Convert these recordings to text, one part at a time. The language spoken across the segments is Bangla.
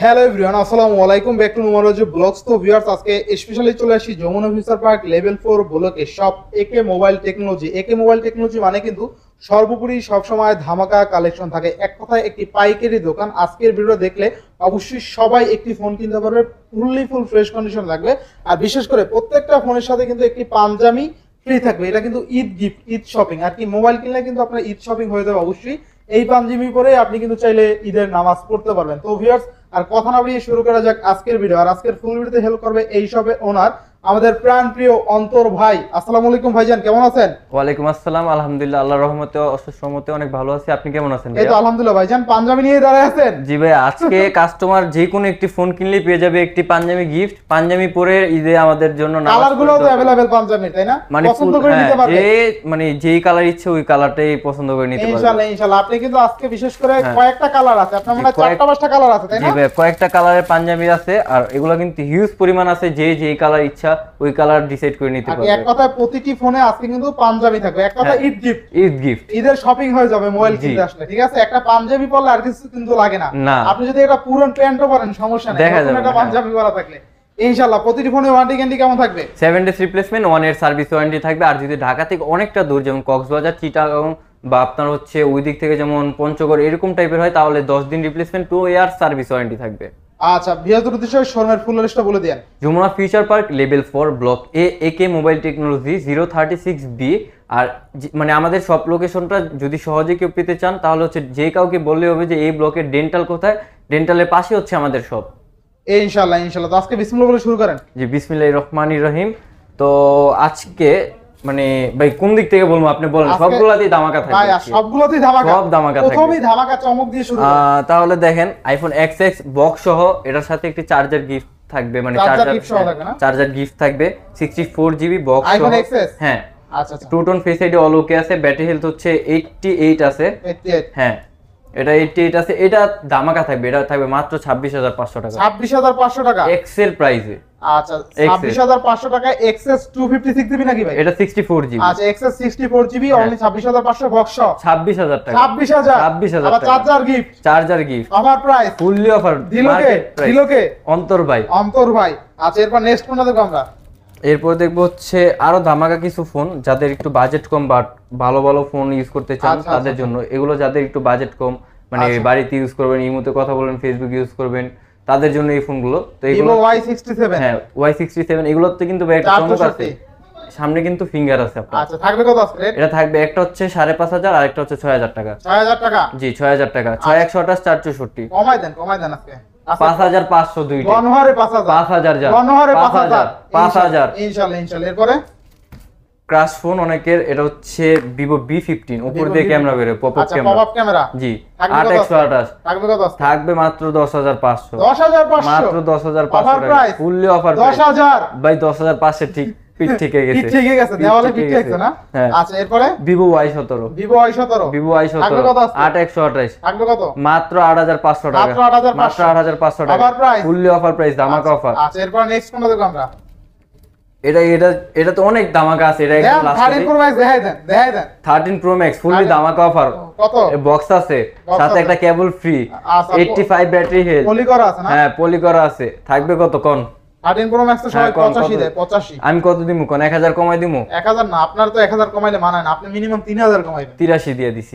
হ্যালো এভরিওয়ান, আসসালামু আলাইকুম, ব্যাক টু নুমারোজি ব্লগস। তো ভিউয়ার্স, আজকে স্পেশালি চলে আসি যমুনা ফিউচার পার্ক লেভেল 4 ব্লকে শপ একে মোবাইল টেকনোলজি। একে মোবাইল টেকনোলজি মানে কিন্তু সর্বোপরি সবসময় ধামাকা কালেকশন থাকে, এক কথায় একটি পাইকারি দোকান। আজকের ভিডিও দেখলে অবশ্যই সবাই একটি ফোন কিনতে পারবে, ফুল ফ্রেশ কন্ডিশন থাকবে। আর বিশেষ করে প্রত্যেকটা ফোনের সাথে কিন্তু একটি পাঞ্জাবি ফ্রি থাকবে। এটা কিন্তু ঈদ গিফট, ঈদ শপিং। আর কি মোবাইল কিনলে কিন্তু আপনার ঈদ শপিং হয়ে যাবে অবশ্যই। এই পাঞ্জাবি পরে আপনি কিন্তু চাইলে ঈদের নামাজ পড়তে পারবেন। তো ভিউয়ার্স, আর কথা না বাড়িয়ে শুরু করা যাক আজকের ভিডিও। আর আজকের ফুল ভিডিওতে হেল্প করবে এই শপের ওনার, আমাদের প্রাণ প্রিয় অন্তর ভাই। আসসালামু আলাইকুম ভাইজান, কেমন আছেন? ওয়ালাইকুম আসসালাম, আলহামদুলিল্লাহ, আল্লাহর রহমতে অশেষ রহমতে অনেক ভালো আছি। আপনি কেমন আছেন? এই তো আলহামদুলিল্লাহ। ভাইজান পাঞ্জাবি নিয়ে দাঁড়ায় আছেন? জি ভাই, আজকে কাস্টমার যে কোনো একটি ফোন কিনলে পেয়ে যাবে একটি পাঞ্জাবি গিফট। পাঞ্জাবি পরে ঈদে আমাদের জন্য কালারগুলো তো अवेलेबल পাঞ্জাবি, তাই না? মানে পছন্দ করে নিতে পারবে, মানে যেই কালার ইচ্ছে ওই কালারটাই পছন্দ করে নিতে পারবে ইনশাআল্লাহ ইনশাআল্লাহ। আপনি কিন্তু আজকে বিশেষ করে কয়েকটা কালার আছে, আপনার মনে হয় 4টা 5টা কালার আছে, তাই না? জি ভাই, কয়েকটা কালারের পাঞ্জাবি আছে, আর এগুলো কিন্তু হিউজ পরিমাণ আছে। যেই কালার ইচ্ছা ওই কালার ডিসাইড করে নিতে পারবে। এক কথায় প্রতিটি ফোনে আজকে কিন্তু পাঞ্জাবি থাকবে, এক কথায় ঈদ গিফট। ঈদ গিফট, ঈদের শপিং হয়ে যাবে মোবাইল কিনতে আসলে, ঠিক আছে? একটা পাঞ্জাবি পরলে আর কিছু কিন্তু লাগে না। আপনি যদি এটা পুরন প্যান্টও পরেন সমস্যা নেই, একটা পাঞ্জাবি পরা থাকলে ইনশাআল্লাহ। প্রতিটি ফোনে ওয়ারেন্টি গ্যারান্টি কেমন থাকবে? 7 days replacement, 1 year service warranty থাকবে। আর যদি ঢাকা থেকে অনেকটা দূর, যেমন কক্সবাজার, চিটাগাং বা আপনার হচ্ছে ওই দিক থেকে যেমন পঞ্চগড় এরকম টাইপের হয়, তাহলে 10 দিন রিপ্লেসমেন্ট, 2 ইয়ার সার্ভিস ওয়ারেন্টি থাকবে। আচ্ছা, ভিউয়ারদের উদ্দেশ্যে শোরুমের ফুল লিস্টটা বলে দেন। Jamuna future park level 4 block A AK mobile technology 036B। আর মানে আমাদের সব লোকেশনটা যদি সহজে কেউ পেতে চান তাহলে হচ্ছে যে কাউকে বললে হবে যে এই ব্লকের ডেন্টাল কোথায়, ডেন্টালের পাশে হচ্ছে আমাদের সব। ইনশাআল্লাহ ইনশাআল্লাহ। তো আজকে বিসমিল্লাহ বলে শুরু করেন। জি, বিসমিল্লাহির রহমানির রহিম। তো আজকে মানে ভাই কোন দিক থেকে বলবো আপনি বলেন? সবগুলাতেই ধামাকা থাকবে ভাই, সবগুলোতেই ধামাকা, সব ধামাকা থাকবে। প্রথমেই ধামাকা চমক দিয়ে শুরু করুন। তাহলে দেখেন, আইফোন XX বক্স সহ এটার সাথে একটি চার্জার গিফট থাকবে, মানে চার্জার গিফট থাকবে 64GB বক্স সহ। আইফোন XS, হ্যাঁ আচ্ছা আচ্ছা। Two tone face ID all okay আছে, ব্যাটারি হেলথ হচ্ছে 88 আছে। 88, হ্যাঁ এটা 88 আছে। এটা ধামাকা থাকবে, এটা থাকবে মাত্র 26,500 টাকা। 26,500 টাকা এক্স এর প্রাইসে। আচ্ছা, 26,500 টাকা। এক্সএস 256GB নাকি ভাই? এটা 64GB। আচ্ছা, এক্সএস 64GB অনলি 26,500 বক্স 26,000 টাকা। 26,000 আবার charger gift, offer price, fully offer. দিলোকে অন্তর ভাই। আচ্ছা, এরপর নেক্সট কোনটা দেখব আমরা? এরপর দেখবো হচ্ছে আরো ধামাকা কিছু ফোন, যাদের একটু বাজেট কম বাট ভালো ভালো ফোন ইউজ করতে চান তাদের জন্য এগুলো। যাদের একটু বাজেট কম, মানে বাড়িতে ইউজ করবেন, ইমোতে কথা বলবেন, ফেসবুক ইউজ করবেন, তাদের জন্য এই ফোনগুলো। তো এগুলো Y67, হ্যাঁ Y67, এগুলোতে কিন্তু একটা চমক আছে, সামনে কিন্তু ফিঙ্গার আছে আপনার। আচ্ছা, থাকবে কত আছে রেট? এটা থাকবে, একটা হচ্ছে 5,500 আর একটা হচ্ছে 6,000 টাকা। 6,000 টাকা? জি 6,000 টাকা। 6128 464। কমাই দেন আজকে। 5,500 দুইটা। গনহারে 5,000 যা। 5,000 ইনশাআল্লাহ। এরপরে ক্রাশ ফোন অনেকের, এটা হচ্ছে Vivo B15, উপর দিয়ে ক্যামেরা বের হয়, পপআপ ক্যামেরা। পপআপ ক্যামেরা, জি 8/128। থাকবে কত? থাকবে মাত্র 10,500। 10,500 মাত্র 10,500 টাকা, ফুললি অফার। 10,000 ভাই 10,500 ঠিক ঠিক হয়ে গেছে, ঠিক গেছে, দেওয়ালে ফিট গেছে না? আচ্ছা, এরপরে Vivo Y17। Vivo Y17 থাকবে কত? 8/128। থাকবে কত? মাত্র 8,500 টাকা। মাত্র 8,500 টাকা, offer price, fully offer price, ধামাকা অফার। আচ্ছা, এরপর নেক্সট কোনটা দেখব আমরা? এটা তো অনেক ধামাকা আছে। এটা একদম লাস্ট 13 Pro Max দেখাই দেন 13 Pro Max ফুললি ধামাকা অফার। কত? বক্স আছে, সাথে একটা কেবল ফ্রি, 85 ব্যাটারি হেলথ, পলি করা আছে না? হ্যাঁ পলি করা আছে। থাকবে কত কোন? 13 Pro Max তো সবাই 85 দেয়, 85। আমি কত দিমু কোন? 1000 কমাই দিমু। 1000 না, আপনার তো 1000 কমাইলে মানায় না, আপনি মিনিমাম 3000 কমাইবেন। 83 দিয়ে দিছি।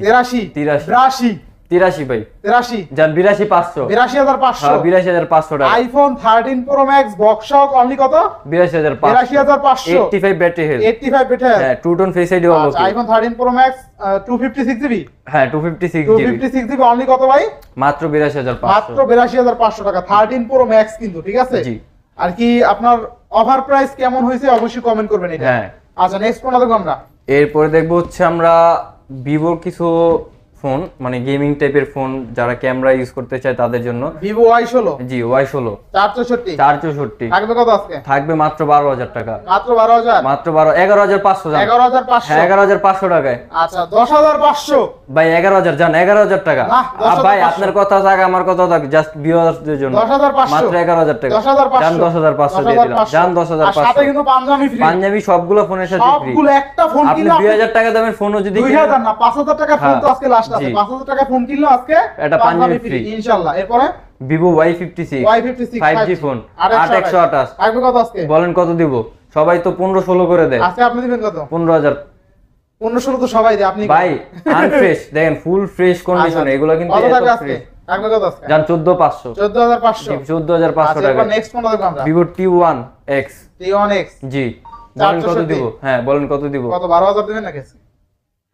83 ভাই 83 জান 82,500। 82,500, 82,500 টাকা। আইফোন 13 Pro Max বক্স সহ অনলি কত? 82,500। 85 ব্যাটারি হেলথ, 85 ব্যাটারি, হ্যাঁ টু টোন ফেস আইডি হলো। আচ্ছা, আইফোন 13 Pro Max 256GB, হ্যাঁ 256GB অনলি কত ভাই? মাত্র 82,500। মাত্র 82,500 টাকা 13 Pro Max কিন্তু, ঠিক আছে? জি। আর কি আপনার অফার প্রাইস কেমন হয়েছে অবশ্যই কমেন্ট করবেন এটা। হ্যাঁ। আচ্ছা, নেক্সট কোনটা দেখব আমরা? এরপরে দেখবো হচ্ছে আমরা ভিভোর কিছু ফোন, মানে গেমিং টাইপের ফোন, যারা ক্যামেরা ইউজ করতে চায় তাদের জন্য। Vivo Y16, জি Y16 464 থাকবে কত আজকে? থাকবে মাত্র 12,000 টাকা। মাত্র 12,000? মাত্র 11,500 জান। 11,500? হ্যাঁ 11,500 টাকায়। আচ্ছা, 10,500 ভাই 11,000 জান, 11,000 টাকা। ভাই আপনার কথা থাক, আমার কথা থাক, জাস্ট ভিউয়ারদের জন্য। 10,500 মাত্র 11,000 টাকা। 10,500 জান 10,500 দিয়ে দিলাম। জান 10,500। সাথে কিন্তু পাঞ্জাবি ফ্রি। পাঞ্জাবি সবগুলো ফোনের সাথে ফ্রি। সবগুলো একটা ফোন আপনি কিনলে 2,000 টাকা দামের ফোনও যদি 2,000 না 5,000 টাকা ফোন তো আজকে লাস্ট লাস্ট আছে 5000 টাকা ফোন কিনলো আজকে এটা পাঞ্জাবি ফ্রি ইনশাআল্লাহ। এরপরে Vivo Y56 5G ফোন 8128 আসবে কত আজকে? বলেন কত দিব? সবাই তো 15-16 করে দেয়। আজকে আপনি দিবেন কত? 15000। 15-16 তো সবাই দেয়, আপনি ভাই আনফ্রেশ দেখেন, ফুল ফ্রেশ কন্ডিশনে এগুলো কিন্তু কত টাকা এত আজকে? ফ্রেশ। আসবে কত আজকে? জান 14500। 14500 14500 টাকা। নেক্সট কোনটা দেখব আমরা? Vivo T1X। T1X জি বলেন কত দিব? হ্যাঁ বলেন কত দিব? কত 12000 দিবেন নাকি?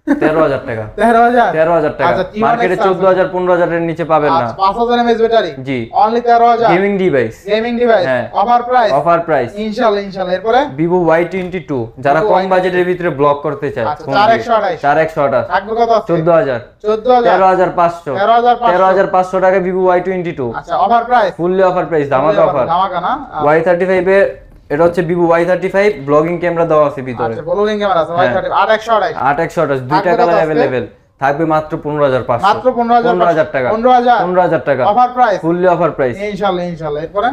13000 টাকা। 13000 টাকা। আচ্ছা, T1X মার্কেটে 14000-15000 এর নিচে পাবেন না। আচ্ছা 5000 mAh ব্যাটারি জি অনলি 13000 গেমিং ডিভাইস। হ্যাঁ। অফার প্রাইস ইনশাআল্লাহ। এরপরে Vivo Y22 যারা Vivo কম Y22 বাজেটের ভিতরে ব্লক করতে চায় আচ্ছা, ফোন দিয়ে। 4128 4128 থাকবে কত আজকে? 14000 13500 13500 টাকা Vivo Y22। আচ্ছা offer price fully offer price, ধামাকা অফার। ধামাকা না? Y35 এ এটা হচ্ছে Vivo Y35 ব্লগিং ক্যামেরা দেওয়া আছে ভিতরে। আচ্ছা ব্লগিং ক্যামেরা আছে Y30 8128 8128 দুইটা থাকবে কত কালার আজকে? अवेलेबल থাকবে মাত্র 15500। মাত্র 15000 টাকা। 15000 টাকা offer price fully offer price. ইনশাআল্লাহ। এরপরে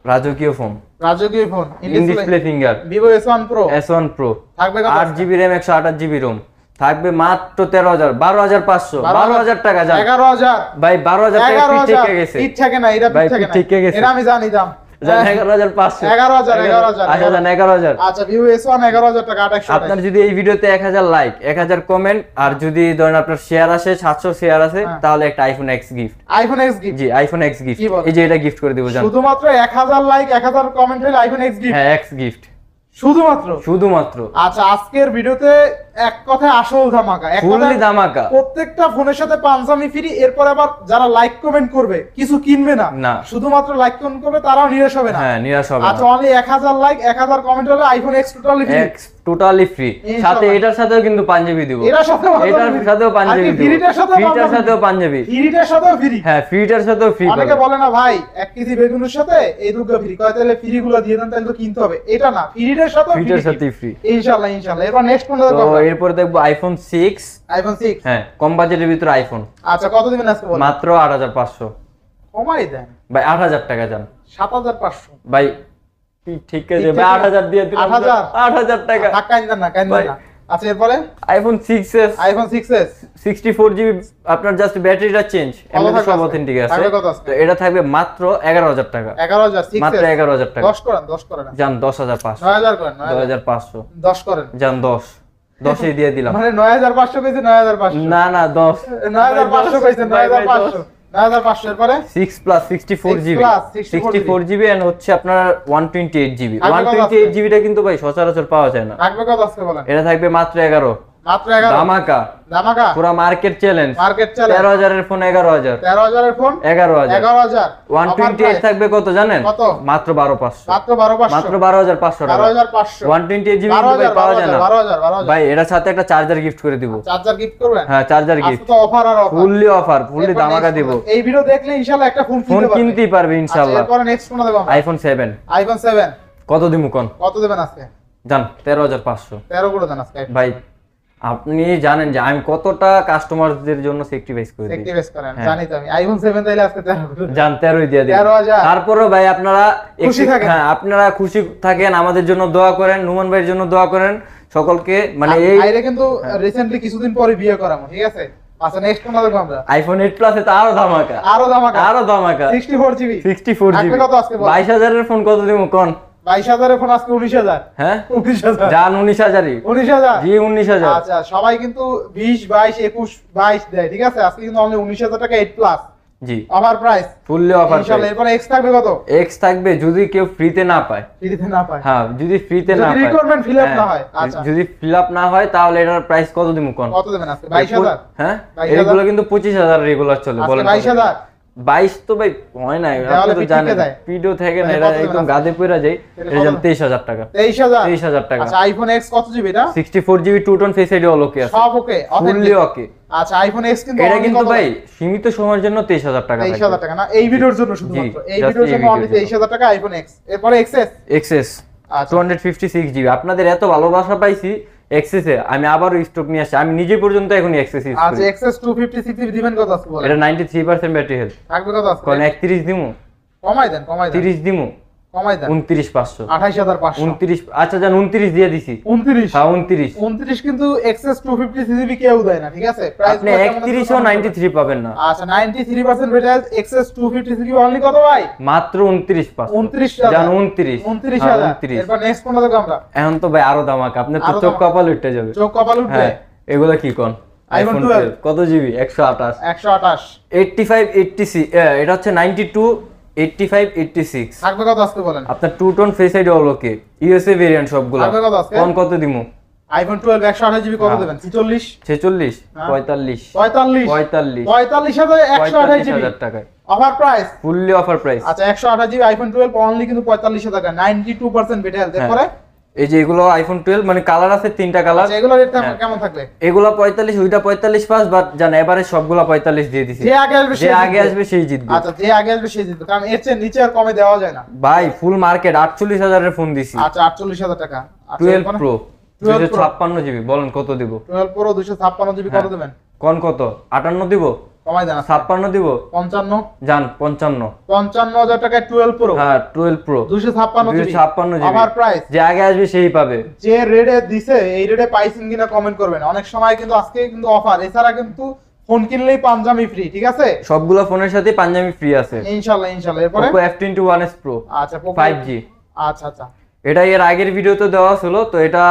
রাজকীয় ফোন রাজকীয় phone in display finger Vivo S1 Pro S1 Pro থাকবে কত? 8GB RAM 128GB ROM থাকবে মাত্র 13000 12500 12000 টাকা। যান 11000 ভাই 12000 টাকা ফিট থেকে গেছে। ফিট থাকে না, এটা ভাই, ফিট থাকে ফিট না, থেকে গেছে। এটা আমি জানি দাম। জান 11500 11000 আচ্ছা জান 11000। আচ্ছা Vivo S1 11000 টাকা 8128 আপনার যদি এই ভিডিওতে 1000 লাইক 1000 কমেন্ট আর যদি ধরেন আপনার শেয়ার আসে 700 শেয়ার আছে তাহলে একটা iPhone X gift. IPhone X gift. জি আইফোন X গিফট। কি বলেন? এই যে এটা গিফট করে দিব জান। শুধুমাত্র 1000 লাইক 1000 কমেন্ট হলে আইফোন X গিফট। হ্যাঁ X গিফট শুধুমাত্র। আচ্ছা আজকের ভিডিওতে এক কথায় আসল ধামাকা, এক ফুললি কথায় ধামাকা। প্রত্যেকটা ফোনের সাথে পাঞ্জাবি ফ্রি। এরপর আবার যারা লাইক কমেন্ট করবে কিছু কিনবে না, না শুধুমাত্র লাইক কমেন্ট করবে তারাও নিরাশ হবে না। হ্যাঁ নিরাশ হবে আচ্ছা না। অনলি 1000 লাইক 1000 কমেন্ট হলে iPhone X totally free. X totally free. সাথে এটার সাথেও কিন্তু পাঞ্জাবি দিব। এটার সাথেও পাঞ্জাবি দিব। ফ্রিটার সাথেও পাঞ্জাবি। ফ্রিটার সাথেও ফ্রি। হ্যাঁ ফ্রিটার সাথেও ফ্রি। অনেকে বলে না ভাই 1 কেজি বেগুনের সাথে এই দুটো ফ্রি, কয় তাহলে ফ্রি গুলো দিয়ে দেন তাহলে তো কিনতে হবে। এটা না, ফ্রিটার সাথেও ফ্রি। ইনশাআল্লাহ। এরপর নেক্সট কোনটা তো দেখব? এরপর দেখব আইফোন 6। আইফোন 6 হ্যাঁ কম বাজেটের ভিতরে আইফোন। আচ্ছা কত দিবেন আজকে বলেন? মাত্র 8500। কমাই দেন ভাই 8000 টাকা যান। 7500 ভাই ঠিক আছে ভাই 8000 দিয়ে দিলাম। 8000 টাকা কাইন্দান না। আচ্ছা এরপরে iPhone 6s iPhone 6s 64GB আপনার জাস্ট ব্যাটারিটা চেঞ্জ, এমনি সব অথেন্টিক আছে। তো এটা থাকবে মাত্র 11000 টাকা। 11000 6s মাত্র 11000 টাকা। 10 করেন জান 10500। 9000 করেন 10500 10 করেন জান 10 এই দিয়ে দিলাম। মানে 9500 কইছে 9500 না না 10 9500 কইছে 9500 9500 এরপরে 6 প্লাস 64GB 64GB এন্ড হচ্ছে আপনার 128GB 128GB টা কিন্তু ভাই সচরাচর পাওয়া যায় না। থাকবে কত আজকে বলেন? এটা থাকবে মাত্র 11 ধামাকা পুরো মার্কেট চ্যালেঞ্জ 13000 এর ফোন 11000 এর ফোন 11000 128 থাকবে কত জানেন? মাত্র 12500 মাত্র 12500 টাকা 128GB ভাই পাওয়া যায় না 12000 ভাই। এর সাথে একটা চার্জার গিফট করে দিব। চার্জার গিফট করবেন? হ্যাঁ চার্জার গিফট। আজকে তো অফার আর অফার, ফুললি ধামাকা দিব। এই ভিডিও দেখলে ইনশাআল্লাহ একটা ফোন কিনতেই পারবে ইনশাআল্লাহ। এরপর নেক্সট কোন দেব? আইফোন 7 কত দিমু কোন? কত দিবেন আজকে? জান 13500 13 করে দেন আজকে ভাই। আপনি জানেন যে আমি কতটা কাস্টমারদের জন্য স্যাক্রিফাইস করে দিই। স্যাক্রিফাইস করেন জানি তো আমি। আইফোন 7 তাইলে আজকে 13 জান 13ই দিয়ে দিই। 13000 তারপরেও ভাই আপনারা খুশি থাকেন। হ্যাঁ আপনারা খুশি থাকেন, আমাদের জন্য দোয়া করেন, নুমান ভাইয়ের জন্য দোয়া করেন সকলকে। মানে এই আইরে কিন্তু রিসেন্টলি কিছুদিন পরে বিয়ে করামু, ঠিক আছে? আচ্ছা নেক্সট কোন দেখব আমরা? আইফোন 8 প্লাস এ তো আরো ধামাকা 64GB 64GB কত আজকে বল? 22000 এর ফোন কত দিমু কোন? 22000 এর ফোন আজকে 19000। হ্যাঁ 19000 জান 19000ই 19000 জি 19000। আচ্ছা সবাই কিন্তু 20 22 21 22 দেয়, ঠিক আছে? আজকে কিন্তু অনলি 19000 টাকা 8 প্লাস জি অফার প্রাইস ফুললি অফার। ইনশাআল্লাহ। এরপর এক্স থাকবে কত? এক্স থাকবে যদি কেউ ফ্রিতে না পায়। ফ্রিতে না পায়? হ্যাঁ যদি ফ্রিতে না পায়, যদি রিকোয়ারমেন্ট ফিল আপ না হয়। আচ্ছা যদি ফিল আপ না হয় তাহলে এটার প্রাইস কত দিমু কোন? কত দেবেন আজকে? 22000। হ্যাঁ এগুলো কিন্তু 25000 রেগুলার চলে। বলেন 22000 22 তো ভাই হয় না, আপনি তো জানেন ভিডিও থেকে না, এটা একদম গাদে পড়া যায়। এর দাম 23000 টাকা। 23000 টাকা। আচ্ছা আইফোন এক্স কত জিবি এটা? 64GB two tone face ID all okay আছে, সব ওকে ফুললি ওকে। আচ্ছা আইফোন এক্স কিন্তু এটা কিন্তু ভাই সীমিত সময়ের জন্য 23000 টাকা। 23000 টাকা না, এই ভিডিওর জন্য শুধুমাত্র এই ভিডিওর জন্য অনলি 23000 টাকা আইফোন এক্স। এরপর এক্সএস 256GB। আপনাদের এত ভালোবাসা পাইছি এক্সেসে, আমি আবারও স্টক নিয়ে আসছি। আমি নিজে পর্যন্ত এখন এক্সেস ইউজ করি। আচ্ছা এক্সএস 256 দিবেন কত আজকে বলেন? এটা 93% ব্যাটারি হেলথ। থাকবে কত আজকে? কোন 31 দিমু? কমাই দেন 30 দিমু। কমাই দেন 29500 28500 29, আচ্ছা জান 29 দিয়ে দিছি। 29 হ্যাঁ 29। 29 কিন্তু এক্সএস 250 সিসিবি কেউ দেয় না, ঠিক আছে? প্রাইস আপনি 31 ও 93 পাবেন না। আচ্ছা 93% ভেটাল এক্সএস 250 সিসিবি অনলি কত ভাই? মাত্র 29500। 29000 জান 29। 29000 এরপর নেক্সট কোনটা দেখব আমরা? এখন তো ভাই আরো দামাক, আপনার তো চোখ কপাল উঠে যাবে। চোখ কপাল উঠবে। হ্যাঁ এগুলা কি কোন? আইফোন 12 কত জিবি? 128 128 85 86, এটা হচ্ছে 92 85 86। থাকবে কত আজকে বলেন? আপনার টু টোন ফেস আইডি অলোকে ইউএসএ ভেরিয়েন্ট সবগুলো। থাকবে কত আজকে? কোন কত দিমু? আইফোন 12 128 জিবি কত দেবেন? 46 46 হ্যাঁ। 45 45 45 45000 128 জিবি 45000 টাকায় offer price. Fully offer price. আচ্ছা 128 জিবি আইফোন 12 অনলি কিন্তু 45000 টাকা, 92% ভেটাল। তারপরে এই যে এগুলো আইফোন 12 মানে কালার আছে তিনটা কালার। আচ্ছা এগুলো রেট কেমন থাকবে? এগুলা 45, ওইটা 45 পাস, বাট জান এবারে সবগুলা 45 দিয়ে দিছি। যে আগে আসবে সেই জিতবে। আচ্ছা যে আগে আসবে সেই জিতবে, কারণ এর চেয়ে নিচে আর কমে দেওয়া যায় না ভাই। ফুল মার্কেট 48000 এর ফোন দিছি। আচ্ছা 48000 টাকা। 12 প্রো 256 জিবি, বলেন কত দিব? 12 প্রো 256 জিবি কত দেবেন? কোন কত? 58 দিব? কমাই দেন। 56 দিব? 55 জান 55। 55000 টাকায় 12 প্রো। হ্যাঁ 12 pro 256 GB 256 GB offer price. যে আগে আসবে সেই পাবে। যে রেটে দিছে এই রেটে পাইছেন কিনা কমেন্ট করবেন। অনেক সময় কিন্তু আজকে কিন্তু অফার, এছাড়া কিন্তু ফোন কিনলেই পাঞ্জাবি ফ্রি, ঠিক আছে? সবগুলো ফোনের সাথে পাঞ্জাবি ফ্রি আছে ইনশাআল্লাহ ইনশাআল্লাহ। এরপরে Oppo F21s Pro। আচ্ছা 5G। আচ্ছা আচ্ছা এটা এর আগের ভিডিওতে দেওয়া ছিল, তো এটা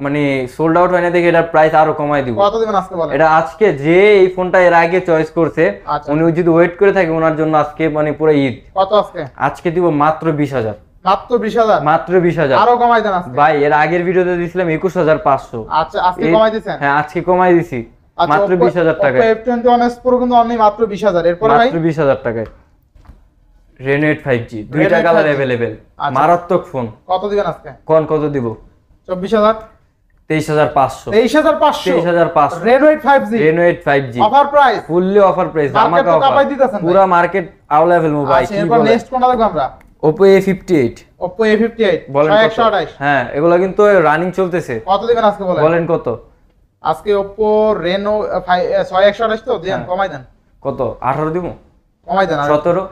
মানে সোল্ড আউট হয় না দেখে এটার প্রাইস আরো কমাই দিব। কত দিবেন আজকে বলেন? এটা আজকে যে এই ফোনটা এর আগে চয়েস করছে আচ্ছা। উনি যদি ওয়েট করে থাকে ওনার জন্য আজকে মানে পুরো ঈদ। কত আজকে? আজকে দিব মাত্র 20000। মাত্র 20000? মাত্র 20000। আরো কমাই দেন আজকে ভাই এর আগের ভিডিওতে দিছিলাম 21500। আচ্ছা আজকে কমাই দিবেন? হ্যাঁ আজকে কমাই দিছি আচ্ছা, মাত্র 20000 টাকায়। Oppo F21s Pro কিন্তু অনলি মাত্র 20000। এরপর ভাই মাত্র 20000 টাকায় Reno 8 5G, দুইটা Reno 8 কালার 5G अवेलेबल। আচ্ছা। মারাত্মক ফোন। কত দিবেন আজকে? কোন কত দিব? 24000 23500 23500 23500 Reno 8 5G Reno 8 5G offer price. Fully offer price, market ধামাকা তো কাপাই অফার। দিতেছেন পুরো মার্কেট अवेलेबल মোবাইল। আচ্ছা এরপর নেক্সট কোনটা দেখব আমরা? Oppo A58। Oppo A58 বলেন কত? 128 হ্যাঁ এগুলা কিন্তু রানিং চলতেছে। কত দিবেন আজকে বলেন? বলেন কত? আজকে Oppo Reno 6128 তো দেন, কমাই দেন। কত? 18 দিব? কমাই দেন 17?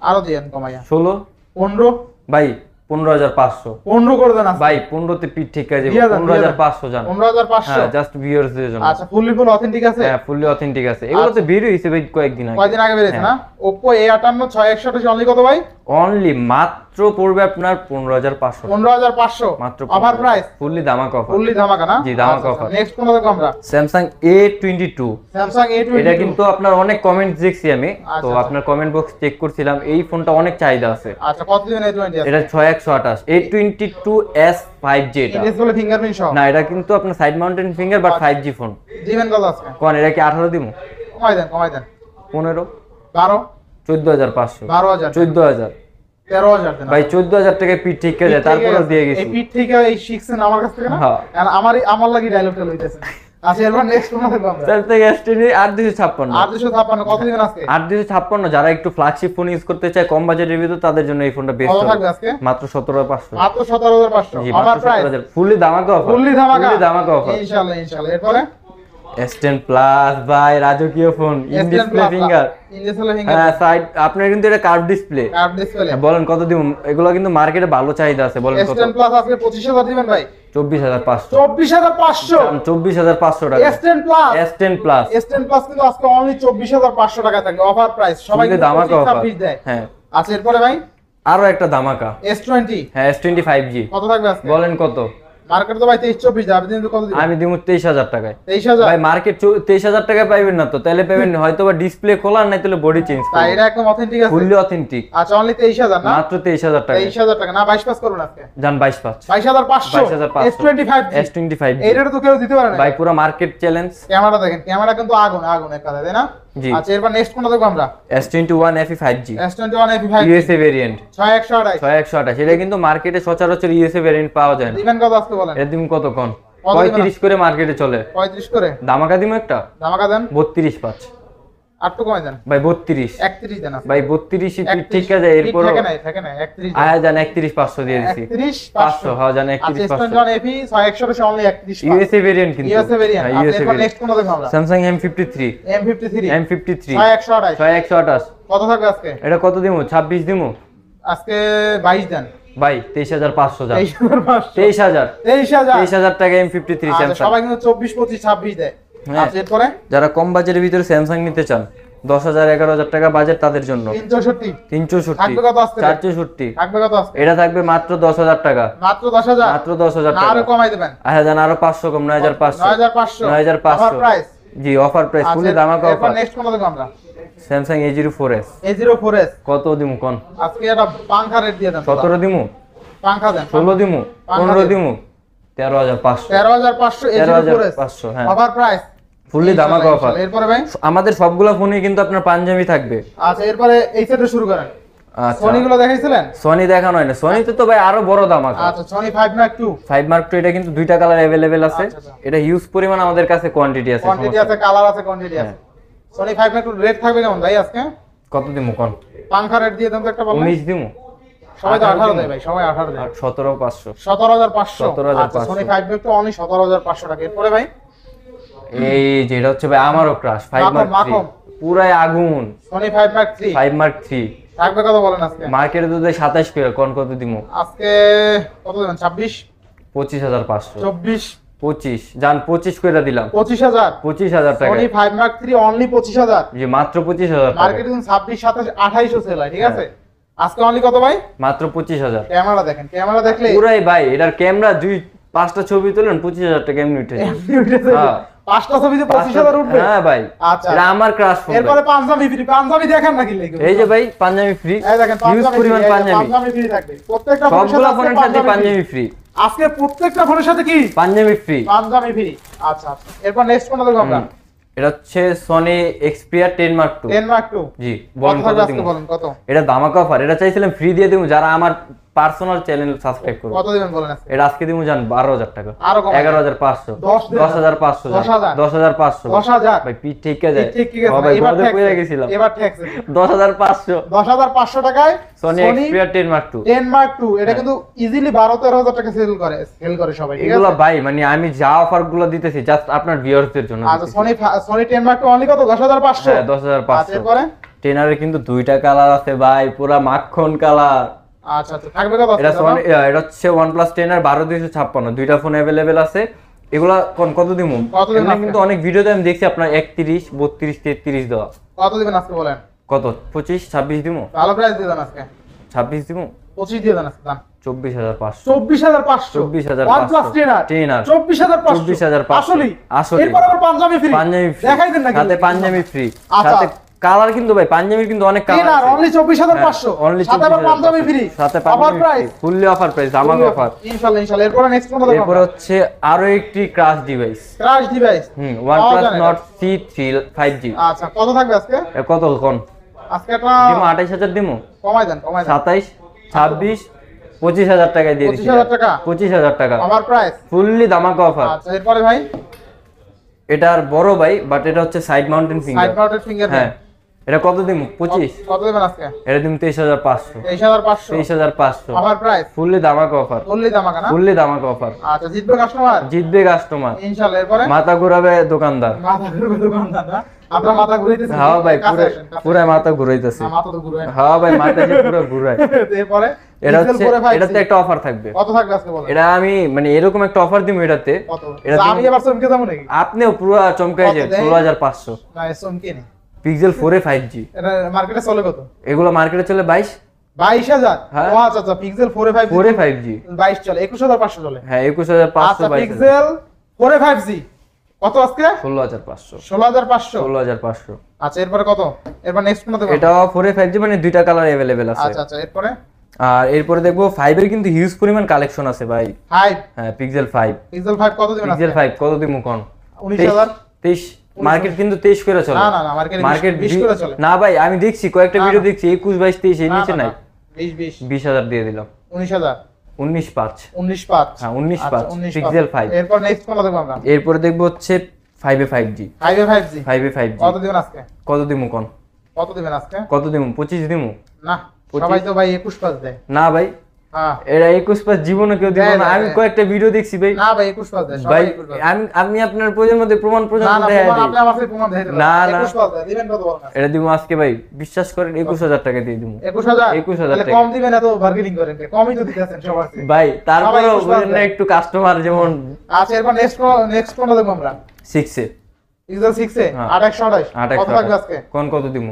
আরো দেন কমাইয়া। 16? 15 ভাই 15500। 15 করে দেন আজকে। ভাই 15 তে পিঠ ঠিক আছে। দিয়ে দেন, 15500 জান। 15500 হ্যাঁ জাস্ট ভিউয়ার্স দের জন্য। আচ্ছা ফুল অথেন্টিক আছে? হ্যাঁ ফুললি অথেন্টিক আছে। এগুলো তো ভিডিও হিসেবে কয়েকদিন আগে। কয়দিন আগে বেরিয়েছে না? Oppo A58 6128 অনলি কত ভাই? অনলি মাত্র পড়বে আপনার 15500। 15500 মাত্র অফার প্রাইস। ফুললি ধামাকা অফার। ফুললি ধামাকা না? জি, ধামাকা offer। নেক্সট কোন দেখব আমরা? Samsung A22। Samsung A22 এটা কিন্তু আপনার অনেক কমেন্ট দেখছি আমি, তো আচ্ছা। আপনার কমেন্ট বক্স চেক করছিলাম, এই ফোনটা অনেক চাহিদা আছে। আচ্ছা কত দিবেন A20 আছে? এটা 6128 A22s 5G। এটা ইনডিস বলে ফিঙ্গারপ্রিন্ট সহ? না এটা কিন্তু আপনার side mountain finger but 5G phone. দিবেন কত আজকে? কোন এটা কি 18 দিমু? কমাই দেন 15? 12 14500? 12000 14000? 13000 দেন ভাই 14000 টাকায় পিঠ ঠিক করে যায়, তারপরে দিয়ে গেছি। এই পিঠ থেকে এই শিখছেন আমার কাছ থেকে না? হ্যাঁ। আর আমার লাগি ডায়লগটা লইতেছেন। আচ্ছা এরপর নেক্সট কোন দেখব আমরা? Samsung S10 8256। 8256 কত দিবেন আজকে? 8256 যারা একটু ফ্ল্যাগশিপ ফোন ইউজ করতে চায় কম বাজেটের ভিতর তাদের জন্য এই ফোনটা বেস্ট কত হবে। থাকবে আজকে? মাত্র 17500। মাত্র 17500 জি অফার মাত্র প্রাইস। 17000 ফুললি ধামাকা অফার। ফুললি ধামাকা অফার। ইনশাআল্লাহ ইনশাআল্লাহ। এরপরে S10 প্লাস ভাই রাজকীয় phone, in display finger. In-display finger হ্যাঁ সাইড আপনার কিন্তু এটা কার্ভ ডিসপ্লে। Curve display. বলেন কত দিব? এগুলো কিন্তু মার্কেটে ভালো চাহিদা আছে। বলেন কত? S10 প্লাস আজকে 25000 দিবেন ভাই? 24500। 24500 24500 টাকা। S10 plus S10 plus S10 plus কিন্তু আজকে অনলি 24500 টাকা থাকবে অফার প্রাইস। সবাই কিন্তু ধামাকা অফার। দেয়। হ্যাঁ আচ্ছা এরপরে ভাই আরো একটা ধামাকা S20 হ্যাঁ S20 5G। কত থাকবে আজকে? বলেন কত? মার্কেট তো ভাই 23-24 যাবে, আপনি কত দিবেন? আমি দিব 23000 টাকায়। 23000 ভাই মার্কেট 23000 টাকায় পাইবেন না তো, তাহলে পাবেন হয়তো বা ডিসপ্লে খোলা নাই তাহলে বডি চেঞ্জ তাই করবেন। এটা একদম অথেন্টিক আছে? Fully authentic. আচ্ছা অনলি 23000 না? মাত্র 23000 টাকা। 23000 টাকা না 22 পাস করুন আজকে। জান 22 পাঁচ। 22500 22500 S25 S25 এই রেটে তো কেউ দিতে পারে না। ভাই পুরো মার্কেট চ্যালেঞ্জ। ক্যামেরা দেখেন, ক্যামেরা কিন্তু আগুন আগুন এক কথা, তাই না? জি। আচ্ছা এরপর নেক্সট কোনটা দেখব আমরা? S21 FE 5G S21 FE 5 USA variant 6128 6128। এটা কিন্তু মার্কেটে সচরাচর USA ভেরিয়েন্ট পাওয়া যায় না। দিবেন কত আজকে বলেন? এর দিন কত কোন? কত দিবেন? 35 করে মার্কেটে চলে। 35 করে ধামাকা দিমু একটা? ধামাকা দেন 32.5 আটটু কমাই দেন ভাই 32 31 দেন আজকে। ভাই 32 ই ঠিক আছে। এরপর থাকে না 31 আয়া জান 31500 দিয়ে দিছি। 31500 হ্যাঁ জান আচ্ছা 31500 S21 FE 6128 only 31 USA variant কিন্তু USA ভেরিয়েন্ট। হ্যাঁ, আচ্ছা USA এরপর variant। নেক্সট কোনটা দেখব আমরা? Samsung M53 M53 6128 6128। কত থাকবে আজকে? এটা কত দিমু? 26 দিমু? আজকে 22 দেন ভাই 23500 যান 23500 23000 টাকা M53 স্যামসাং। সবাই কিন্তু 24 25 26 দেয়। আচ্ছা এরপরে যারা কম বাজেটের ভিতরে স্যামসাং নিতে চান 10000 11000 টাকা বাজেট তাদের জন্য 364 থাকবে কত আজকে? 464 থাকবে কত আজকে? এটা থাকবে মাত্র 10000 টাকা। মাত্র 10000? মাত্র 10000 টাকা। আরো কমাই দিবেন। আচ্ছা জান আরো 500 কম 9500 9500 অফার প্রাইস। জি অফার প্রাইস ফুলি ধামাকা অফার। এরপর নেক্সট কোন দেখব আমরা? Samsung A04s। A04s কত দিমু কোন? আজকে এটা পাঙ্খা রেট দিয়ে দেন। 17 দিমু? পাঙ্খা দেন। 16 দিমু? 15 দিমু? 13500। 13500 A04s 13500 হ্যাঁ। অফার প্রাইস ফুলি ধামাকা অফার। এরপরে ভাই আমাদের সবগুলা ফোনে কিন্তু আপনার পাঞ্জাবি থাকবে। আচ্ছা এরপরে এই সেটে শুরু করেন। আচ্ছা সনি গুলো দেখাইছিলেন? সনি দেখানো হয় না, সনিতে তো ভাই আরো বড় ধামাকা। আচ্ছা Sony 5 Mark II 5 Mark II এটা কিন্তু দুইটা কালার अवेलेबल আছে। আচ্ছা, আচ্ছা। এটা হিউজ পরিমাণ আমাদের কাছে কোয়ান্টিটি আছে। কোয়ান্টিটি আছে, কালার আছে, কোয়ান্টিটি আছে। সনি 5 Mark II রেট থাকবে কেমন ভাই আজকে? কত দিমু কোন? পাঙ্খা রেট দিয়ে দেন তো একটা বলেন। 19 দিমু? সবাই তো 18 দেয় ভাই, সবাই 18 দেয়। 17500। 17500 17,500 আচ্ছা সনি 5 Mark II অনলি 17500 টাকা। এরপরে ভাই এই যেটা হচ্ছে ভাই আমারও ক্রাশ 5 Mark III মাখন। পুরাই আগুন। Sony 5 Mark III 5 Mark III থাকবে কত বলেন আজকে? মার্কেটে তো 27 করে কোন কত দিমু? আজকে কত দেবেন? 26 25500। 24 25 জান 25 কইরা দিলাম। 25000 25000 টাকা। Sony 5 Mark III only 25000। জি মাত্র 25000 টাকা। মার্কেটে কিন্তু 26 27 2800 সেল হয়, ঠিক আছে? আজকে অনলি কত ভাই? মাত্র 25000। ক্যামেরা দেখেন, ক্যামেরা দেখলে পুরাই ভাই এটার ক্যামেরা দুই পাঁচটা ছবি তুলেন 25000 টাকা এমনি উঠে যায়। হ্যাঁ। পাঁচটা ছবিতে 25000 উঠবে। হ্যাঁ ভাই আচ্ছা এটা আমার ক্রাশ ফোন। এরপরে পাঞ্জাবি ফ্রি, পাঞ্জাবি দেখেন নাকি লেগে? এই যে ভাই পাঞ্জাবি ফ্রি। এই দেখেন হিউজ পরিমাণ পাঞ্জাবি। পাঞ্জাবি ফ্রি থাকবে প্রত্যেকটা সবগুলা ফোনের সাথে পাঞ্জাবি ফ্রি। আজকে প্রত্যেকটা ফোনের সাথে কি পাঞ্জাবি ফ্রি। পাঞ্জাবি ফ্রি। আচ্ছা আচ্ছা এরপর নেক্সট কোনটা দেখব আমরা? এটা হচ্ছে Sony Xperia 10 Mark II। 10 Mark II জি বলেন কত আজকে দিমু? বলেন কত? এটা ধামাকা অফার। এটা চাইছিলাম ফ্রি দিয়ে দিমু যারা আমার পার্সোনাল চ্যানেল সাবস্ক্রাইব করবে। কত দিবেন বলেন আজকে? এটা আজকে দিমু জান 12000 টাকা। আরো কম 11500 10500 10500 10500 10000 ভাই পিঠ ঠিক আছে। ঠিক ঠিক আছে ও ভাই এবার বড় কইরা গেছিলাম। এবার ট্যাক্স 10500 10500 টাকায় Sony Xperia 10 Mark II। 10 Mark II এটা কিন্তু ইজিলি 12-13 হাজার টাকা সেল করে সবাই, ঠিক এগুলা আছে? ভাই মানে আমি যা অফার গুলো দিতেছি জাস্ট আপনার ভিউয়ারদের জন্য আচ্ছা দিতেছি। সনি 10 Mark II অনলি কত? 10500। হ্যাঁ 10500। আচ্ছা এরপরে টেনারে কিন্তু দুইটা কালার আছে ভাই পুরা মাখন কালার। আচ্ছা আচ্ছা থাকবে কত? এটা সনি এটা হচ্ছে OnePlus 10 আর 12256 দুইটা ফোন अवेलेबल আছে। এগুলা কত দিমু? কত দিবেন এমনি আজকে? কিন্তু অনেক ভিডিওতে আমি দেখছি আপনার 31 32 33 দেওয়া। কত দিবেন আজকে বলেন? কত 25 26 দিমু? ভালো প্রাইস দিয়ে দেন আজকে। 26 দিমু? 25 দিয়ে দেন আজকে দাম। 24500 24500 24500 OnePlus 10 আর 24500 24500 আসলে আসলে এরপর আবার পাঞ্জাবি ফ্রি। পাঞ্জাবি ফ্রি দেখাই দেন নাকি? সাথে পাঞ্জাবি ফ্রি আচ্ছা। সাথে কালার কিন্তু ভাই পাঞ্জাবির কিন্তু অনেক কালার 10 আর আছে। অনলি 24500 অনলি সাথে আবার পাঞ্জাবি ফ্রি। সাথে offer Punjabi price fully offer price ধামাকা অফার। ইনশাআল্লাহ ইনশাআল্লাহ এরপর নেক্সট কোনটা দেখব? এরপর হচ্ছে আরো একটি crush device. Crush device OnePlus Nord C3 5G। আচ্ছা কত থাকবে আজকে? কত কোন আজকে একটা দিমু? 28000 দিমু? কমাই দেন 27 26 25000 টাকায় দিয়ে দিছি। 25000 টাকা 25000 টাকা অফার প্রাইস। ফুললি ধামাকা অফার। আচ্ছা এরপরে ভাই এটার বড় ভাই বাট এটা হচ্ছে side mountain finger. Side mounted finger. হ্যাঁ এটা কত দিমু? 25 কত দেবেন আজকে? এটা দিমু 23500 23500 23500 অফার প্রাইস। ফুললি ধামাকা অফার। ফুললি দামাকা না? ফুললি ধামাকা অফার। আচ্ছা জিতবে কাস্টমার জিতবে কাস্টমার ইনশাআল্লাহ। এরপরে মাথা ঘুরাবে দোকানদার। মাথা ঘুরবে দোকানদার না? আপনার মাথা ঘুরাইতেছে? হ্যাঁ ভাই পুরো মাথা ঘুরাইতেছে। না, মাথা তো ঘুরায় না। হ্যাঁ ভাই মাথা যে পুরো ঘুরায়। এরপরে এটা Pixel হচ্ছে 4 5G এটাতে একটা অফার থাকবে। কত থাকবে আজকে বলেন? এটা আমি মানে এরকম একটা অফার দিমু এটাতে। কত? এটা আমি এবার চমকে যাবো নাকি? আপনিও পুরো চমকাই যায়। কত দেয়? 16500 না চমকে নেই। Pixel 4a 5G। এটা মার্কেটে চলে কত? এগুলো মার্কেটে চলে 22000। হ্যাঁ। ও আচ্ছা আচ্ছা pixel 4a 5G 4a 5G 22 চলে 21500 চলে। হ্যাঁ 21500 আচ্ছা 22000 পিক্সেল 4a 5G কত আজকে? 16500 16500। 16500 আচ্ছা এরপরে কত? এরপর নেক্সট কোনটা দেখব? এটা 4a 5G মানে দুইটা কালার अवेलेबल আছে। আচ্ছা আচ্ছা এরপরে আর এরপরে দেখবো 5 এর কিন্তু হিউজ পরিমাণ কালেকশন আছে ভাই। 5 হ্যাঁ Pixel 5 পিক্সেল 5 কত দিবেন আজকে? Pixel 5 কত দিমু কোন? 19000 23 মার্কেট কিন্তু 23 করে চলে। না না না মার্কেটে 20 করে চলে। না ভাই আমি দেখছি কয়েকটা ভিডিও দেখছি 21 22 23 এর নিচে নাই। 20 20000 দিয়ে দিলাম। 19000 19 5 19 5 হ্যাঁ 19 আচ্ছা, 5 19 Pixel 5 এরপর নেক্সট কোনটা দেখব আমরা? এরপরে দেখবো হচ্ছে 5a 5G 5a 5G 5a 5G কত দিবেন আজকে? কত দিমু কোন? কত দিবেন আজকে? কত দিমু? 25 দিমু? না 25 সবাই তো ভাই 21 পাস দেয়। না ভাই হ্যাঁ এটা 21 জীবনে কেউ দিবে না। আমি কয়েকটা ভিডিও দেখছি ভাই। না ভাই 21 দেয় ভাই সবাই। আমি আপনার প্রয়োজন মধ্যে প্রমাণ না না দেখাই প্রমাণ দিই। আপনি আমাকে প্রমাণ দেখাই দেন। না না 21 দিবেন কত বলেন? এটা দিব আজকে ভাই, বিশ্বাস করেন 21000 টাকা দিয়ে দিব। 21000 21,000 তাহলে টাকা। কম দিবেন, এত বার্গেনিং করেন কে? কমই তো দিতেছেন সবার চেয়ে। ভাই তারপরে সবাই 21,000 বুঝেন না একটু কাস্টমার যেমন আচ্ছা এরপর নেক্সট কোনটা দেখব আমরা? 6 এ পিক্সেল 6 এ হ্যাঁ। 8128 কত থাকবে আজকে? কোন কত দিব?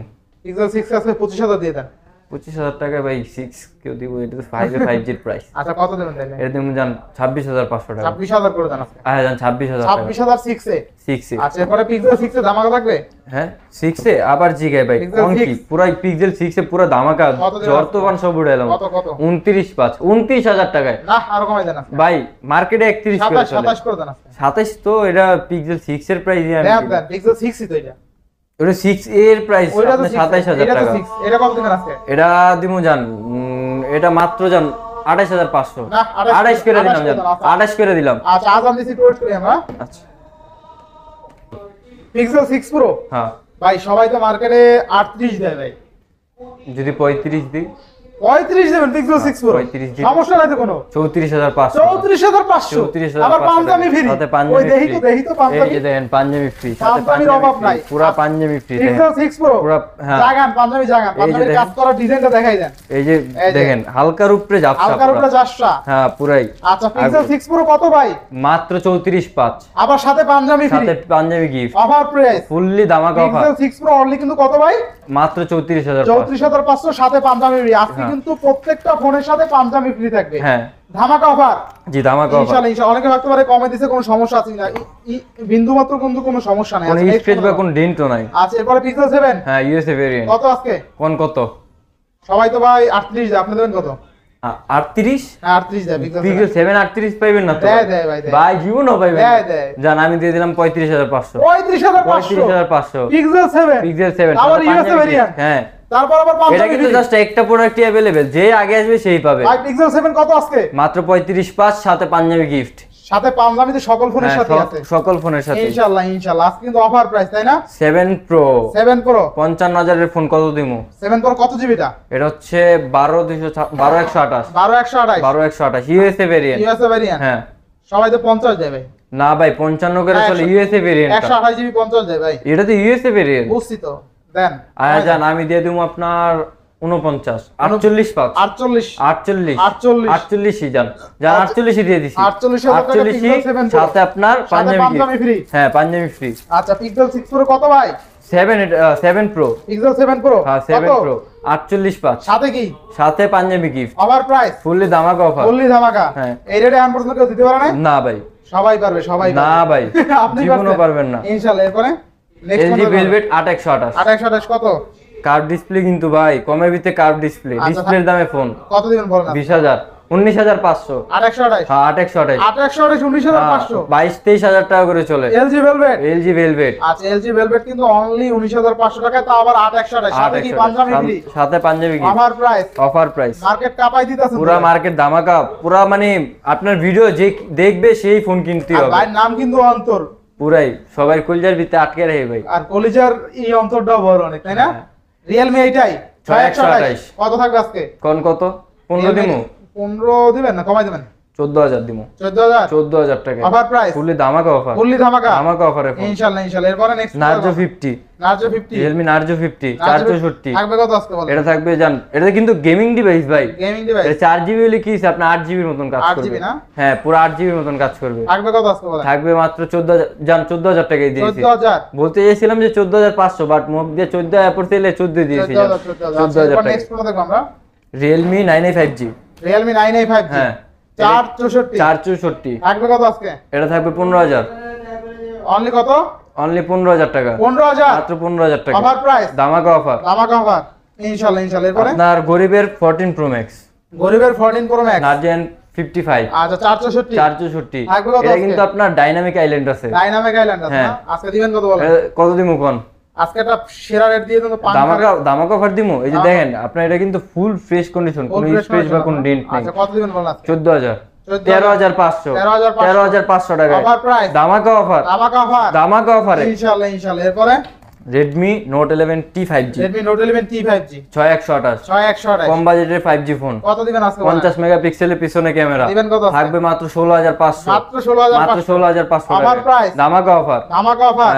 পিক্সেল 6 আজকে 25000 দিয়ে দেন। 25000 টাকা ভাই 6 কেউ দিব? এটা তো 5G প্রাইস। আচ্ছা কত দেবেন তাহলে? এটা দিব জান 26500 টাকা। 26000 করে দেন আজকে। আচ্ছা জান 26000 টাকা। 26000 6 এ। 6 এ আচ্ছা এরপরে পিক্সেল 6 এ ধামাকা থাকবে? হ্যাঁ 6 এ আবার জিগায় ভাই Pixel কোন কি 6 পুরাই পিক্সেল 6 এ পুরো ধামাকা কত দেবেন? জর্তবান সব উড়াইলাম। কত? 29500 টাকায়। না আরো কমাই দেন আজকে। ভাই মার্কেটে 31 করে চলে। 27 করে দেন আজকে। 27 তো এটা পিক্সেল 6 এর প্রাইস আমি দেন পিক্সেল 6 ই তো এটা। ওটা 6 এর প্রাইস ওইটা তো আপনি 6 27000 এটা তো টাকা। 6 এটা কত দিবেন আজকে? এটা দিমু জান এটা মাত্র জান 28500। না, 28 করে দিলাম জান, 28 করে দিলাম। আচ্ছা আজ আমি একটু ওয়েট করি আমরা। আচ্ছা পিক্সেল 6 প্রো হ্যাঁ ভাই সবাই তো মার্কেটে 38 দেয় ভাই। যদি 35 দিই 35 দেবেন পিক্সেল 6 প্রো? 35 দিই। সমস্যা নাই তো কোনো। 34500। 34500 আবার পাঞ্জাবি ফ্রি। সাথে ওই পাঞ্জাবি দেখি ফ্রি। তো এই পাঞ্জাবি। যে দেখেন পাঞ্জাবি ফ্রি, সাথে পাঞ্জাবির অভাব নাই। পুরো পাঞ্জাবি ফ্রি দেখেন। পিক্সেল 6 প্রো পুরা হ্যাঁ জাগান পাঞ্জাবির দেখেন। কাজ করা ডিজাইনটা দেখাই দেন। এই যে এই যে। দেখেন হালকার উপরে যাচ্ছে হালকার উপরে যাসটা। হ্যাঁ পুরাই। আচ্ছা পিক্সেল 6 প্রো কত ভাই? মাত্র 34500। আবার সাথে পাঞ্জাবি ফ্রি। সাথে panjabi gift offer price. Fully ধামাকা অফার। পিক্সেল 6 প্রো অনলি কিন্তু কত ভাই? মাত্র 34500। 34500 সাথে পাঞ্জাবি ফ্রি। আজকে হ্যাঁ। কিন্তু প্রত্যেকটা ফোনের সাথে পাঞ্জাবি ফ্রি থাকবে। হ্যাঁ ধামাকা অফার। জি ধামাকা অফার। ইনশাআল্লাহ অনেকে ভাবতে পারে কমে দিছে কোনো সমস্যা আছে কিনা। বিন্দু মাত্র কিন্তু কোনো সমস্যা নাই। কোন আচ্ছা, স্ক্র্যাচ বা কোন ডেন্টও নাই। আচ্ছা এরপরে পিক্সেল 7 হ্যাঁ ইউএসএ ভেরিয়েন্ট। কত আজকে? কোন কত? সবাই তো ভাই 38 দেয়, আপনি দেবেন কত? 38। হ্যাঁ 38 দেয় পিক্সেল পিক্সেল 7 38 পাইবেন না তো? দেয় ভাই দেয়। ভাই জীবনও পাইবেন না। দেয়। জান আমি দিয়ে দিলাম 35500। 35500 35500 পিক্সেল 7 পিক্সেল 7 আবার ইউএসএ ভেরিয়েন্ট। হ্যাঁ তারপর আবার এটা পাঞ্জাবি কিন্তু ফ্রি। জাস্ট একটা প্রোডাক্টই अवेलेबल, যে আগে আসবে সেই পাবে। ভাই পিক্সেল 7 কত আজকে? মাত্র 35500 সাথে পাঞ্জাবি গিফট। সাথে পাঞ্জাবিতে সকল ফোনের সাথে আছে। সকল ফোনের সাথে। ইনশাআল্লাহ আজকে কিন্তু অফার প্রাইস তাই না? 7 প্রো 7 প্রো 55000 এর ফোন কত দিমু? 7 প্রো কত জিবিটা? এটা হচ্ছে 12128। 12128 ইউএসএ ভেরিয়েন্ট। USA variant. হ্যাঁ সবাই তো 50 দেয় ভাই। না ভাই 55 করে চলে ইউএসএ ভেরিয়েন্ট। 128 জিবি 50 দেয় ভাই। এটা তো ইউএসএ ভেরিয়েন্ট। বুঝছি তো দেন। আয়া জান আমি দিয়ে দিমু আপনার 49 48 পাঁচ 48 48 48 48 জান 48 দিয়ে দিছি। 48,000 টাকা Pixel 7 Pro। সাথে আপনার পাঞ্জাবি পাঞ্জাবি ফ্রি। হ্যাঁ পাঞ্জাবি ফ্রি। আচ্ছা পিক্সেল 6 প্রো কত ভাই? 7 প্রো। পিক্সেল 7 প্রো হ্যাঁ 7 প্রো 48 পাঁচ সাথে কি? সাথে panjabi gift. Offer price fully ধামাকা অফার। ফুললি ধামাকা। হ্যাঁ। এই রেটে আন পর্যন্ত কেউ দিতে পারে না? না ভাই সবাই পারবে সবাই না ভাই আপনি জীবনও পারবেন না। ইনশাআল্লাহ এরপরে LG Velvet 8128 28 কত? কার্ভ ডিসপ্লে কিন্তু ভাই কমের ভিতরে কার্ভ ডিসপ্লে, আচ্ছা, ডিসপ্লের দামে ফোন। কত দিবেন বলেন? 20000 19500। 28 হ্যাঁ 2828 19500 22-23000 টাকা করে চলে। LG Velvet। LG Velvet আচ্ছা LG Velvet কিন্তু অনলি 19500 টাকায়, তা আবার 28 সাথে কি পাঞ্জাবি ফ্রি? সাথে panjabi gift. Offer price. Offer price market কাপাই দিতেছেন পুরা মার্কেট ধামাকা। পুরা মানে আপনার ভিডিও যে দেখবে সেই ফোন কিনতে হবে। ভাই নাম কিন্তু অন্তর। পুরাই সবাই কলজার ভিতরে আটকে রাখে ভাই। আর কলিজার এই অন্তরটাও বড় অনেক তাই না? Realme এইটাই 6128 কত থাকবে আজকে? কোন কত? 15 দিমু? 15 দিবেন না কমাই দিবেন? 14000 দিমু। 14000 টাকা অফার প্রাইস। ফুললি ধামাকা অফার। ফুললি ধামাকা। ধামাকা অফারে ফোন। ইনশাআল্লাহ এরপরে next Narzo 50 Narzo 50 Realme Narzo 50 464 থাকবে কত আজকে বলেন? এটা থাকবে জান, এটা কিন্তু গেমিং ডিভাইস ভাই। গেমিং ডিভাইস এটা 4GB হলে কি আপনার 8GB এর মতন কাজ 8GB করবে। না? হ্যাঁ পুরো 8GB এর মতন কাজ করবে। থাকবে কত আজকে বলেন? থাকবে মাত্র 14000 জান 14000 টাকায় দিয়েছি। 14000 বলতে চাইছিলাম যে 14500 বাট মুখ দিয়ে 14 পড়তে এলে 14 দিয়েছি জান। 14000 টাকা। নেক্সট কোন দেখব আমরা? Realme 9A5G Realme 9A5G হ্যাঁ 464 464 থাকবে কত আজকে? এটা থাকবে 15000। অনলি কত? অনলি 15000 টাকা। 15000 মাত্র 15000 টাকা। Offer price. ধামাকা অফার। ধামাকা অফার ইনশাআল্লাহ এরপরে আপনার গরিবের 14 Pro Max গরিবের 14 Pro Max Narzen 55 আচ্ছা 464 464 থাকবে কত এটা আজকে? কিন্তু আপনার ডাইনামিক আইল্যান্ড আছে। ডাইনামিক আইল্যান্ড আছে হ্যাঁ। না? আজকে দিবেন কত বলেন? কত দিমু কোন? আজকে একটা সেরা রেট দিয়ে দেন তো ধামাকা অফার দিমু। এই যে দেখেন আপনার এটা কিন্তু ফুল ফ্রেশ কন্ডিশন, কোনো স্ক্র্যাচ বা কোনো ডেন্ট নেই। আচ্ছা কত দিবেন বলেন আজকে? 14000 13500 13500 টাকা। Offer price. ধামাকা অফার। ধামাকা অফার ধামাকা অফারে ইনশাআল্লাহ এরপরে Redmi Note 11T 5G, Redmi Note 11T 5G 6128, 6128 কম বাজেটের 5G ফোন। কত দিবেন আজকে? 50 মেগাপিক্সেলের পিছনে ক্যামেরা দিবেন কত আজকে? থাকবে মাত্র 16500, মাত্র 16500, মাত্র 16500 টাকা। আমার প্রাইস ধামাকা অফার, ধামাকা অফার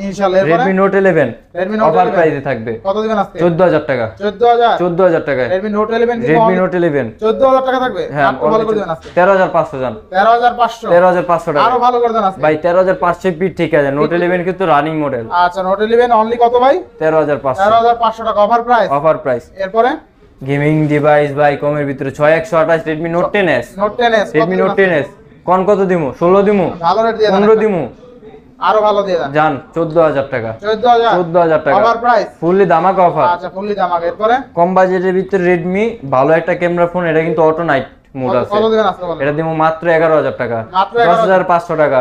ইনশাআল্লাহ। এরপরে Redmi Note 11 Redmi Note offer 11 প্রাইসে থাকবে কত দিবেন আজকে? 14000 টাকা, 14000 14000 টাকায় Redmi Note 11 কিন্তু Redmi Note 11 14000 টাকা থাকবে। হ্যাঁ মাত্র ভালো করে দিবেন আজকে 13500 জান, 13500 13500 টাকা আরো ভালো করে দেন আজকে ভাই। 13500 পিট ঠিক আছে। Note 11 কিন্তু রানিং মডেল। আচ্ছা Note 11 অনলি কত ভাই? 13500 13500 টাকা অফার প্রাইস। Offer price. এরপরে গেমিং ডিভাইস ভাই কমের ভিতরে 6128 Redmi Note 10s, Note 10s Redmi Note 10s কোন কত দিমু? 16 দিমু, ভালো রেট দিয়ে দেন, 15 দিমু আরো ভালো দিয়ে দেন জান 14000 টাকা, 14000 টাকা অফার প্রাইস। ফুললি ধামাকা অফার। আচ্ছা ফুললি দামাক। এরপরে কম বাজেটের ভিতরে Redmi ভালো একটা ক্যামেরা ফোন, এটা কিন্তু অটো নাইট মোড আছে। কত দিবেন আজকে বলেন? এটা দিমু মাত্র 11500 টাকা, মাত্র 10500 টাকা,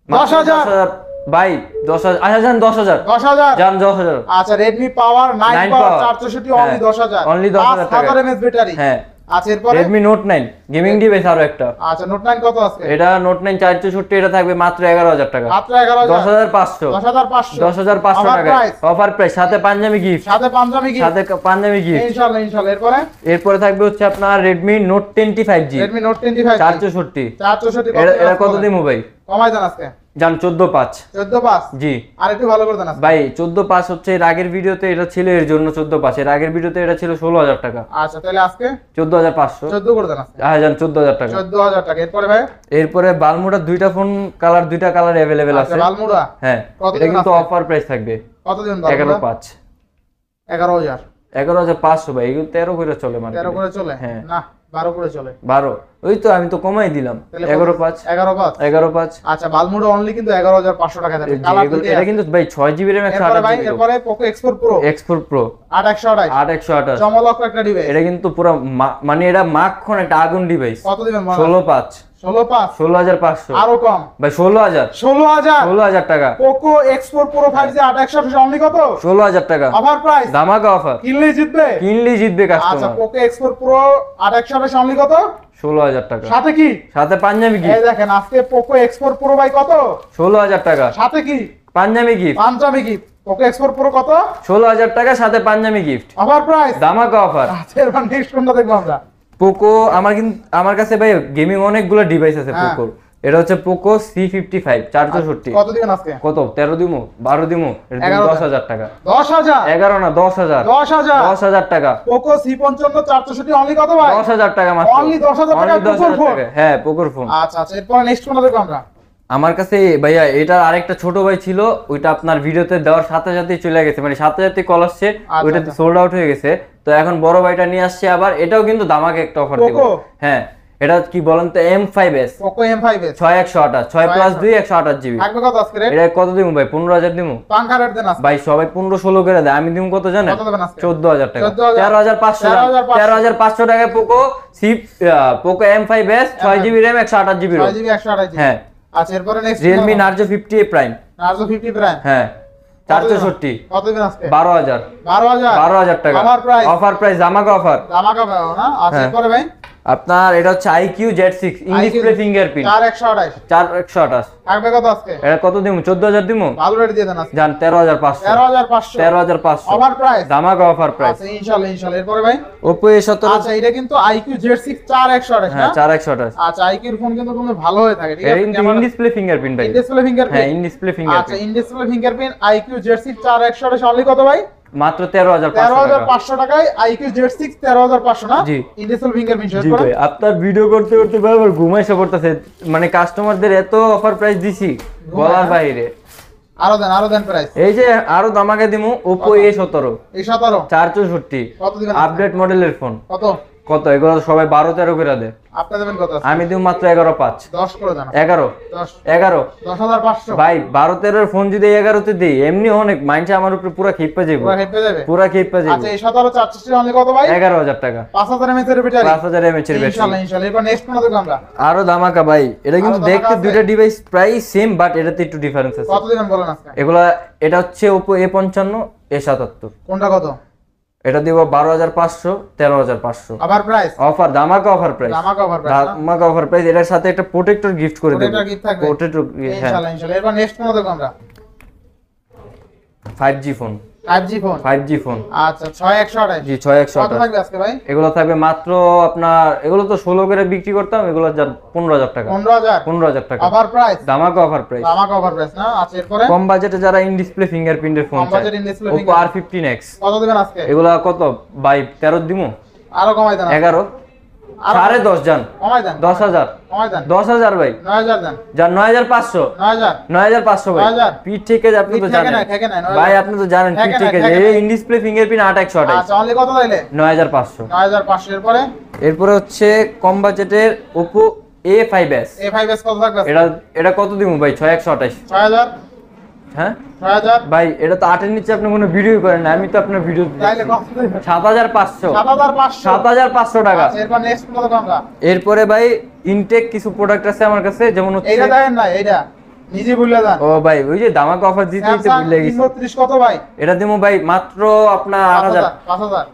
মাত্র 10,000 10,000 ভাই 10000। আচ্ছা জান 10000 10000 জান 10000। আচ্ছা Redmi Power 9 9 Power power 464 only হ্যাঁ, 10000 only 10,000 টাকা। 5000 mAh ব্যাটারি। হ্যাঁ আচ্ছা এরপরে Redmi Note 9 গেমিং ডিভাইস আরো একটা। আচ্ছা Note 9 কত আজকে? এটা Note 9 464, এটা থাকবে মাত্র 11000 টাকা, মাত্র 11000 10500, 10500 10500 অফার টাকা প্রাইস। অফার প্রাইস, সাথে পাঞ্জাবি গিফট, সাথে পাঞ্জাবি কি? সাথে পাঞ্জাবি গিফট ইনশাআল্লাহ ইনশাআল্লাহ। এরপরে এরপরে থাকবে হচ্ছে আপনার Redmi Note 10T 5G Redmi Note 10 464, 464 এটা কত দিমু ভাই? কমাই দেন আজকে জান 14500। 14500 জি আর একটু ভালো করে দেন আজকে। ভাই 14500 হচ্ছে, এর আগের ভিডিওতে এটা ছিল এর জন্য 14500, এর আগের ভিডিওতে এটা ছিল 16000 টাকা, আচ্ছা তাহলে আজকে 14500। 14 করে দেন আজকে। হ্যাঁ জান 14000 টাকা। 14000 টাকা। এরপরে ভাই এরপরে বালমুড়া দুইটা ফোন কালার, দুইটা কালার अवेलेबल আচ্ছা আছে। বালমুড়া হ্যাঁ কত এটা দিন কিন্তু আছে? অফার প্রাইস থাকবে কত দিন বালমুড়া? 11500, 11000 11500 ভাই, এগুলো 13 করে চলে মানে 13 করে চলে হ্যাঁ। না 12 করে চলে। 12 ওই তো আমি তো কমাই দিলাম, তাহলে 11500, 11500 11500। আচ্ছা বালমুড়া অনলি কিন্তু 11500 টাকা থাকবে। কালার দুটো এটা কিন্তু ভাই 6GB RAM এরপরে ভাই 128GB এরপরে Poco X4 Pro X4 Pro 8128 8128। চমলক একটা ডিভাইস। এটা কিন্তু পুরো মানে এটা মাখন একটা আগুন ডিভাইস। কত দিবেন? 16500, 16500 16500 আরো কম ভাই 16000, 16000 16000 টাকা, Poco X4 Pro 5G 8128 only কত? 16000 টাকা অফার প্রাইস। ধামাকা অফার, কিনলেই জিতবে। কিনলেই জিতবে আচ্ছা customer. Poco X4 Pro 8128 only কত? 16000 টাকা, সাথে কি? সাথে পাঞ্জাবি এই গিফট দেখেন আজকে Poco X4 Pro ভাই কত? 16000 টাকা, সাথে কি? পাঞ্জাবি গিফট পাঞ্জাবি কি? Poco X4 Pro কত? 16000 টাকা, সাথে পাঞ্জাবি গিফট অফার প্রাইস। ধামাকা অফার। আচ্ছা এবার নেক্সট কোনটা দেখবো আমরা? পোকো আমার কাছে ভাই গেমিং অনেকগুলো ডিভাইস আছে হ্যাঁ। পোকোর। এটা হচ্ছে পোকো C55 464। কত দিবেন আজকে? কত 13 দিমু 12 দিমু? এটা দিমু 10000 টাকা। 10000 11 না 10000, 10000 10000 টাকা, Poco C55 464 অনলি কত ভাই? 10000 টাকা মাত্র, Only 10,000 টাকা Only 10,000 পোকোর ফোন? টাকা। হ্যাঁ পোকোর ফোন। আচ্ছা আচ্ছা এরপর নেক্সট কোনটা দেখবো আমরা? আমার কাছে ভাইয়া এটা আরেকটা ছোট ভাই ছিল, ওইটা আপনার ভিডিওতে দেওয়ার সাথে সাথেই চলে গেছে, মানে সাথে সাথে কল আসছে, ওইটাতে সোল্ড আউট হয়ে গেছে। তো এখন বড় ভাইটা নিয়ে আসছে আবার, এটাও কিন্তু দামাকে একটা অফার দিব। পোকো? হ্যাঁ এটা কি বলেন তো M5s Poco M5s 6128, 6+2 128GB। থাকবে কত আজকে রেট? এটা কত দিমু ভাই? 15000 দিমু পাঙ্খা রেট দেন আজকে। ভাই, সবাই 15-16 করে দেয়, আমি দিমু কত জানেন? কত দেবেন আজকে? 14000 টাকা, 14,000 13500, 13500 টাকায় Poco M5s 6GB RAM 128GB ROM। 6GB 128GB হ্যাঁ আচ্ছা এরপরে next Realme Narzo 50A Prime Narzo 50 Prime হ্যাঁ 464, কত দিবেন আজকে? 12000, 12000 টাকা অফার প্রাইস। অফার প্রাইস ধামাকা অফার। দামাকা পাও না? আচ্ছা হ্যাঁ। এরপরে ভাই আপনার এটা হচ্ছে IQ Z6 in display fingerprint 4128 4128। থাকবে কত আজকে? এটা কত দিমু? 14000 দিমু ভালো রেট দিয়ে দেন আজকে। জান 13500, 13500 13500 অফার প্রাইস। ধামাকা অফার প্রাইস। আচ্ছা ইনশাআল্লাহ ইনশাআল্লাহ এরপরে ভাই Oppo A17 আচ্ছা এটা কিন্তু IQ Z6 4128 না? হ্যাঁ 4128। আচ্ছা IQ এর ফোন কিন্তু তুমি ভালো হয়ে থাকে ঠিক এটা আছে? কিন্তু ইন ডিসপ্লে ফিঙ্গারপ্রিন্ট ভাই। ইন ডিসপ্লে হ্যাঁ ফিঙ্গারপ্রিন্ট ইন ডিসপ্লে আচ্ছা fingerprint in display fingerprint IQ Z6 4128 only কত ভাই? মাত্র 13500 টাকা। 13500 টাকায় IQ Z6 13500 না? জি। ইন ডিসপ্লে ফিঙ্গারপ্রিন্ট শেষ জি করে ভাই, আপনার ভিডিও করতে করতে ভাই আমার ঘুমাইছে পড়তেছে, মানে কাস্টমারদের এত অফার প্রাইস দিছি বলার বাইরে। আরো দেন প্রাইস। এই যে আরো দামাকে দিমু Oppo A17 এই 17 464 কত দিবেন? আপডেট মডেলের ফোন। কত? কত এগুলো সবাই 12-13 করে দেয়, আপনি দেবেন কত? আমি দিব মাত্র 11.5। 10 করে দেন। 11 10 11 10500 ভাই 12-13 ফোন যদি 11 তে দেই এমনি অনেক মাইন্ডে আমার উপরে পুরো খেপে যাবে, পুরো হেপে যাবে। পুরো খেপে যাবে। আচ্ছা এই 17 464 অনলি কত ভাই? 11000 টাকা, 5000 mAh এর ব্যাটারি 5000 mAh এর ব্যাটারি। ইনশাআল্লাহ ইনশাআল্লাহ এবার নেক্সট কোন দেখব আমরা? আরো দামাকা ভাই, এটা কিন্তু আরো দামাকা দেখতে আছে। দুইটা ডিভাইস প্রায় সেম বাট এটাতে একটু ডিফারেন্স আছে। কত দিবেন বলেন আজকে? এগুলা এটা হচ্ছে Oppo A55 A77, কোনটা কত? এটা দিব 12500 13500 আবার প্রাইস অফার, ধামাকা অফার প্রাইস, দামাকা অফার প্রাইস ধামাকা অফার প্রাইস। এটার সাথে একটা প্রোটেক্টর গিফট করে দেব, প্রোটেক্টর গিফট থাকবে প্রোটেক্টর হ্যাঁ। ইনশাআল্লাহ ইনশাআল্লাহ এবার নেক্সট কোন দেখব আমরা? 5G phone 5G phone 5G phone আচ্ছা 6128 জি কত 6128 থাকবে আজকে ভাই এগুলো থাকবে মাত্র আপনার এগুলো তো 16 করে বিক্রি করতাম এগুলো 15000 টাকা 15000 টাকা অফার প্রাইস ধামাকা অফার প্রাইস না আচ্ছা এরপরে কম বাজেটে যারা ইন ডিসপ্লে ফিঙ্গারপ্রিন্টের ফোন কম চায় budget in display Oppo R15X কত দিবেন আজকে এগুলা কত ভাই 13 দিমু আরো কমাই দেন 11 10.5 জান কমাই দেন 10000 কমাই দেন 10000 ভাই 9000 দেন যান 9500 9000 ভাই 9000 পিট থেকে আপনি তো পিঠ থেকে জানেন না, থেকে না, 9000 ভাই আপনি তো জানেন পিট থেকে থেকে না, থেকে এই ইন ডিসপ্লে ফিঙ্গারপ্রিন্ট 8128 আচ্ছা অনলি কত দিলে 9500 9500 এরপরে এরপরে হচ্ছে কম বাজেটের Oppo A5s A5s কত থাকবে এটা এটা কত দিমু ভাই 6128 6000 হ্যাঁ 6000 ভাই এটা তো 8 এর নিচে আপনি কোনো ভিডিও করেন না আমি তো আপনার ভিডিও তাইলে কত দিবেন 7500 7500 7500 টাকা আচ্ছা এরপর নেক্সট কত আমরা এরপরে ভাই ইনটেক কিছু প্রোডাক্ট আছে আমার কাছে যেমন হচ্ছে এইটা দেখেন না এইটা নিজে বললে দেন ও ভাই ওই যে ধামাকা অফার দিতে দিতে ভুলে গেছি 332 কত ভাই এটা দিমু ভাই মাত্র আপনার 8000 5000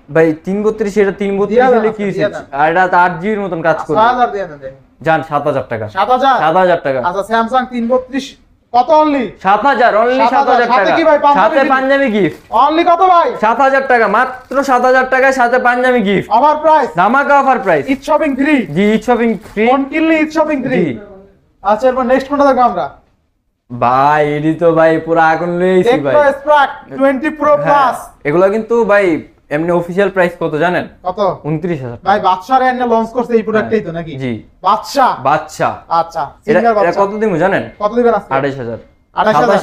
ভাই 332 এটা 332 হলে কি হইছে আর এটা 8 জিবির মতন কাজ করে 6000 দিয়ে দেন জান 7000 টাকা 7000 7000 টাকা আচ্ছা স্যামসাং 332 কত অনলি 7000 অনলি 7000 7000 টাকা সাথে কি ভাই, পাঞ্জাবি সাথে gift? পাঞ্জাবি গিফট অনলি কত ভাই 7000 টাকা মাত্র 7000 টাকায় সাথে পাঞ্জাবি গিফট আমার প্রাইস ধামাকা offer price Eid shopping free জি ঈদ শপিং ফ্রি ফোন কিনলে ঈদ শপিং ফ্রি জি। আচ্ছা এরপর নেক্সট কোনটা দেখো আমরা ভাই এডি তো ভাই পুরো আগুন লইছি ভাই টেকনো স্পার্ক 20 প্রো হ্যাঁ, প্লাস এগুলো কিন্তু ভাই এমনি অফিশিয়াল প্রাইস কত জানেন কত 29000 ভাই বাদশার এনে লঞ্চ করছে এই প্রোডাক্টটাই তো নাকি জি বাদশা বাচ্চা আচ্ছা এটা সিঙ্গেল এটা বাদশা কত দিমু জানেন কত দিবেন আজকে 28000 28000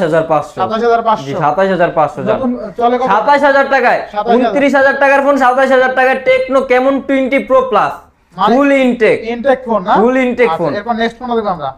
27500 জি 27500 27500 জান নতুন চলে কত 27000 টাকায় 27,000 29000 টাকার ফোন 27000 টাকায় টেকনো কেমন 20 প্রো প্লাস মানে- ফুল ইনটেক ইনটেক ফোন না Full intake আচ্ছা, phone। এরপর নেক্সট কোনটা দেখো আমরা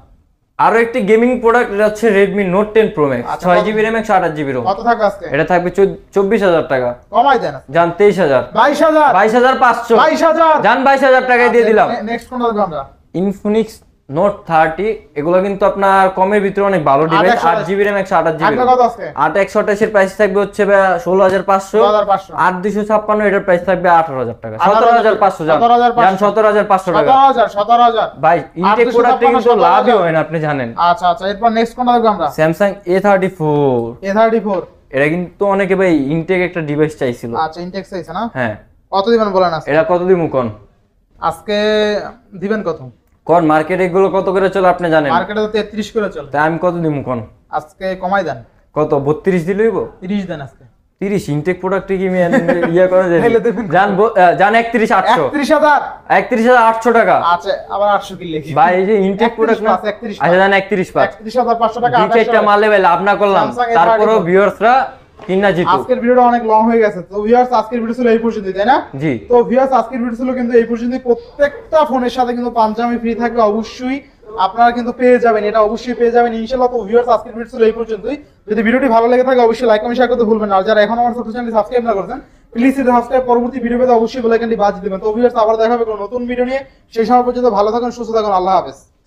আরো একটি গেমিং প্রোডাক্ট এটা হচ্ছে Redmi Note 10 Pro Max আচ্ছা, 6GB RAM 128GB ROM কত থাকবে আজকে এটা থাকবে 24000 টাকা কমাই দেন জান 23000 22000 22500 22000 জান 22000 টাকায় দিয়ে দিলাম নেক্সট কোনটা দেখো আমরা Infinix Note 30 এগুলো কিন্তু আপনার কমের ভিতরে অনেক ভালো ডিভাইস 8GB RAM 128GB আপনার কত আছে 8128 এর প্রাইস থাকবে হচ্ছে 16500 16500 8256 এটার প্রাইস থাকবে 18000 টাকা 17500 জান 17,500 জান 17500 টাকা 17000 ভাই ইনটেক 8,256 প্রোডাক্টে কিন্তু 17,000 লাভই হয় না আপনি জানেন আচ্ছা আচ্ছা এরপর নেক্সট কোনটা দেখো আমরা Samsung A34 A34 এটা কিন্তু অনেকে ভাই ইনটেক একটা ডিভাইস চাইছিল আচ্ছা ইনটেক সাইজ না হ্যাঁ কত দিবেন বলেন আজকে এটা কত দিমু কোন আজকে দিবেন কত কোন মার্কেটে এগুলো কত করে চলে আপনি জানেন মার্কেটে তো 33 করে চলে তাই আমি কত দিমু কোন আজকে কমাই দেন কত 32 দিলেইব 30 দেন আজকে 30 ইনটেক প্রোডাক্টে কি ইয়া করা যায় তাইলে দেবেন জান জান 31800 31000 31800 টাকা আচ্ছা আবার 800 কি লিখি ভাই এই যে ইনটেক প্রোডাক্ট না 31 আচ্ছা জান 31 পাঁচ 31500 টাকা দুই চারটা মালে ভাই লাভ না করলাম Samsung A34 তারপরও ভিউয়ার্সরা কিনা জিতু আজকের ভিডিওটা অনেক লং হয়ে গেছে তো ভিউয়ার্স আজকের ভিডিও ছিল এই পর্যন্তই তাই না জি তো ভিউয়ার্স আজকের ভিডিও ছিল কিন্তু এই পর্যন্তই প্রত্যেকটা ফোনের সাথে কিন্তু পাঞ্জাবি ফ্রি থাকবে অবশ্যই আপনারা কিন্তু পেয়ে যাবেন এটা অবশ্যই পেয়ে যাবেন ইনশাআল্লাহ তো ভিউয়ার্স আজকের ভিডিও ছিল এই পর্যন্তই যদি ভিডিওটি ভালো লেগে থাকে অবশ্যই লাইক কমেন্ট শেয়ার করতে ভুলবেন না আর যারা এখন আমার চ্যানেলটি সাবস্ক্রাইব না করেছেন প্লিজ এটা সাবস্ক্রাইব পরবর্তী ভিডিও পেতে অবশ্যই বেল আইকনটি বাজিয়ে দিবেন তো ভিউয়ার্স আবার দেখা হবে কোনো নতুন ভিডিও নিয়ে সেই সময় পর্যন্ত ভালো থাকুন সুস্থ থাকুন আল্লাহ হাফেজ